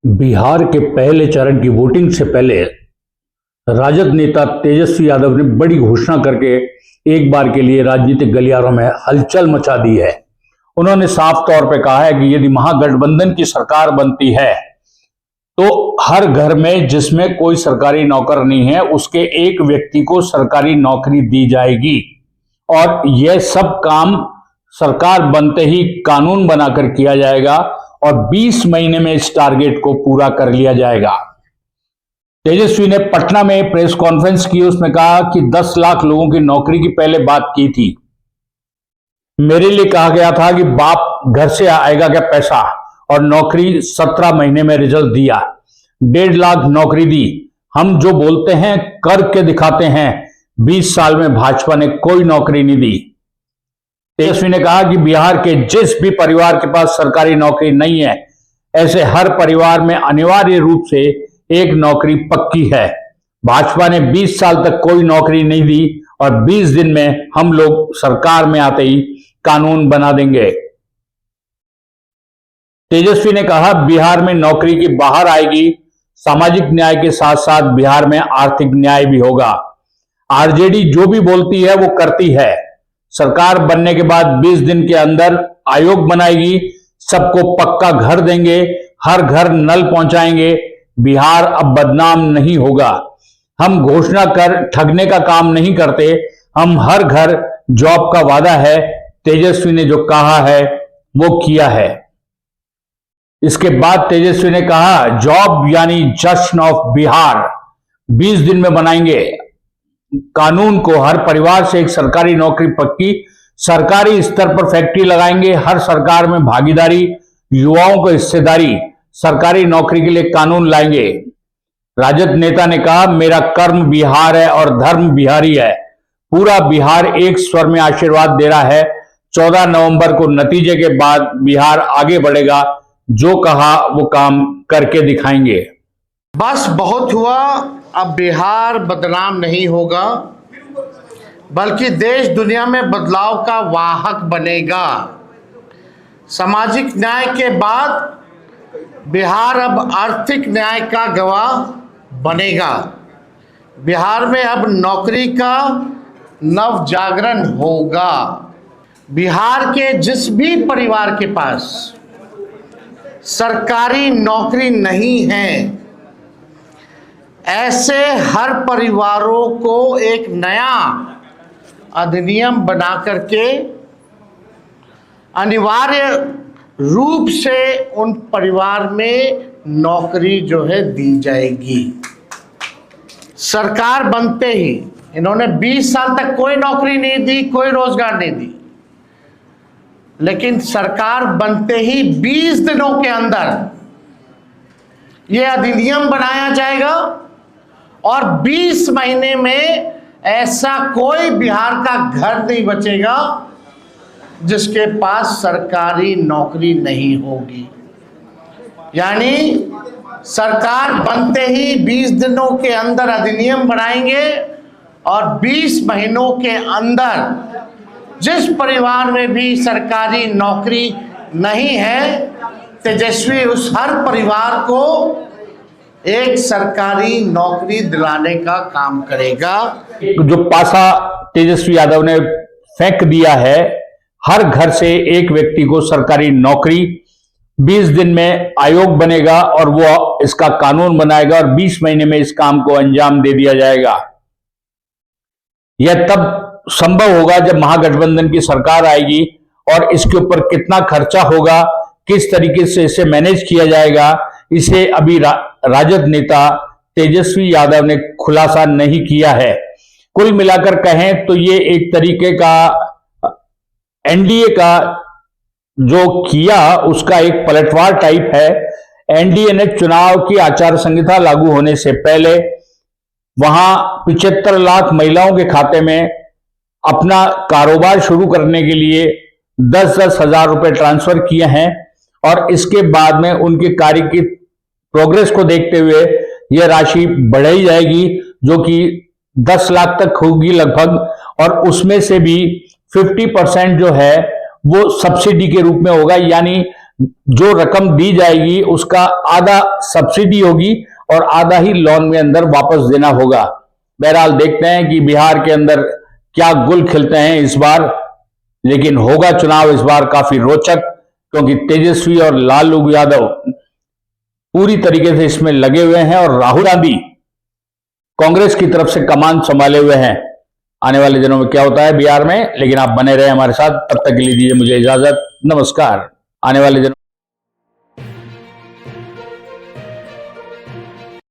बिहार के पहले चरण की वोटिंग से पहले राजद नेता तेजस्वी यादव ने बड़ी घोषणा करके एक बार के लिए राजनीतिक गलियारों में हलचल मचा दी है। उन्होंने साफ तौर पर कहा है कि यदि महागठबंधन की सरकार बनती है तो हर घर में जिसमें कोई सरकारी नौकर नहीं है उसके एक व्यक्ति को सरकारी नौकरी दी जाएगी और यह सब काम सरकार बनते ही कानून बनाकर किया जाएगा और 20 महीने में इस टारगेट को पूरा कर लिया जाएगा। तेजस्वी ने पटना में प्रेस कॉन्फ्रेंस की, उसमें कहा कि 10 लाख लोगों की नौकरी की पहले बात की थी। मेरे लिए कहा गया था कि बाप घर से आएगा क्या पैसा, और नौकरी 17 महीने में रिजल्ट दिया, 1.5 लाख नौकरी दी। हम जो बोलते हैं करके दिखाते हैं। 20 साल में भाजपा ने कोई नौकरी नहीं दी। तेजस्वी ने कहा कि बिहार के जिस भी परिवार के पास सरकारी नौकरी नहीं है, ऐसे हर परिवार में अनिवार्य रूप से एक नौकरी पक्की है। भाजपा ने 20 साल तक कोई नौकरी नहीं दी और 20 दिन में हम लोग सरकार में आते ही कानून बना देंगे। तेजस्वी ने कहा बिहार में नौकरी की बाहर आएगी, सामाजिक न्याय के साथ साथ बिहार में आर्थिक न्याय भी होगा। आरजेडी जो भी बोलती है वो करती है। सरकार बनने के बाद 20 दिन के अंदर आयोग बनाएगी, सबको पक्का घर देंगे, हर घर नल पहुंचाएंगे। बिहार अब बदनाम नहीं होगा। हम घोषणा कर ठगने का काम नहीं करते, हम हर घर जॉब का वादा है। तेजस्वी ने जो कहा है वो किया है। इसके बाद तेजस्वी ने कहा जॉब यानी जश्न ऑफ बिहार 20 दिन में बनाएंगे कानून को, हर परिवार से एक सरकारी नौकरी पक्की, सरकारी स्तर पर फैक्ट्री लगाएंगे, हर सरकार में भागीदारी, युवाओं को हिस्सेदारी, सरकारी नौकरी के लिए कानून लाएंगे। राजद नेता ने कहा मेरा कर्म बिहार है और धर्म बिहारी है। पूरा बिहार एक स्वर में आशीर्वाद दे रहा है। 14 नवंबर को नतीजे के बाद बिहार आगे बढ़ेगा, जो कहा वो काम करके दिखाएंगे। बस बहुत हुआ, अब बिहार बदनाम नहीं होगा बल्कि देश दुनिया में बदलाव का वाहक बनेगा। सामाजिक न्याय के बाद बिहार अब आर्थिक न्याय का गवाह बनेगा। बिहार में अब नौकरी का नव जागरण होगा। बिहार के जिस भी परिवार के पास सरकारी नौकरी नहीं है, ऐसे हर परिवारों को एक नया अधिनियम बना करके अनिवार्य रूप से उन परिवार में नौकरी जो है दी जाएगी। सरकार बनते ही इन्होंने 20 साल तक कोई नौकरी नहीं दी, कोई रोजगार नहीं दी, लेकिन सरकार बनते ही 20 दिनों के अंदर यह अधिनियम बनाया जाएगा और 20 महीने में ऐसा कोई बिहार का घर नहीं बचेगा जिसके पास सरकारी नौकरी नहीं होगी। यानी सरकार बनते ही 20 दिनों के अंदर अधिनियम बनाएंगे और 20 महीनों के अंदर जिस परिवार में भी सरकारी नौकरी नहीं है, तेजस्वी उस हर परिवार को एक सरकारी नौकरी दिलाने का काम करेगा। जो पासा तेजस्वी यादव ने फेंक दिया है, हर घर से एक व्यक्ति को सरकारी नौकरी, 20 दिन में आयोग बनेगा और वो इसका कानून बनाएगा और 20 महीने में इस काम को अंजाम दे दिया जाएगा। यह तब संभव होगा जब महागठबंधन की सरकार आएगी और इसके ऊपर कितना खर्चा होगा, किस तरीके से इसे मैनेज किया जाएगा, इसे अभी राजद नेता तेजस्वी यादव ने खुलासा नहीं किया है। कुल मिलाकर कहें तो ये एक तरीके का एनडीए का जो किया उसका एक पलटवार टाइप है। एनडीए ने चुनाव की आचार संहिता लागू होने से पहले वहां 75 लाख महिलाओं के खाते में अपना कारोबार शुरू करने के लिए 10-10 हजार रुपए ट्रांसफर किए हैं और इसके बाद में उनके कार्य की प्रोग्रेस को देखते हुए यह राशि बढ़ाई जाएगी, जो कि 10 लाख तक होगी लगभग, और उसमें से भी 50% जो है वो सब्सिडी के रूप में होगा। यानी जो रकम दी जाएगी उसका आधा सब्सिडी होगी और आधा ही लोन में अंदर वापस देना होगा। बहरहाल देखते हैं कि बिहार के अंदर क्या गुल खिलते हैं इस बार, लेकिन होगा चुनाव इस बार काफी रोचक, क्योंकि तेजस्वी और लालू यादव पूरी तरीके से इसमें लगे हुए हैं और राहुल गांधी कांग्रेस की तरफ से कमान संभाले हुए हैं। आने वाले दिनों में क्या होता है बिहार में, लेकिन आप बने रहे हमारे साथ। तब तक के लिए दीजिए मुझे इजाजत, नमस्कार। आने वाले दिनों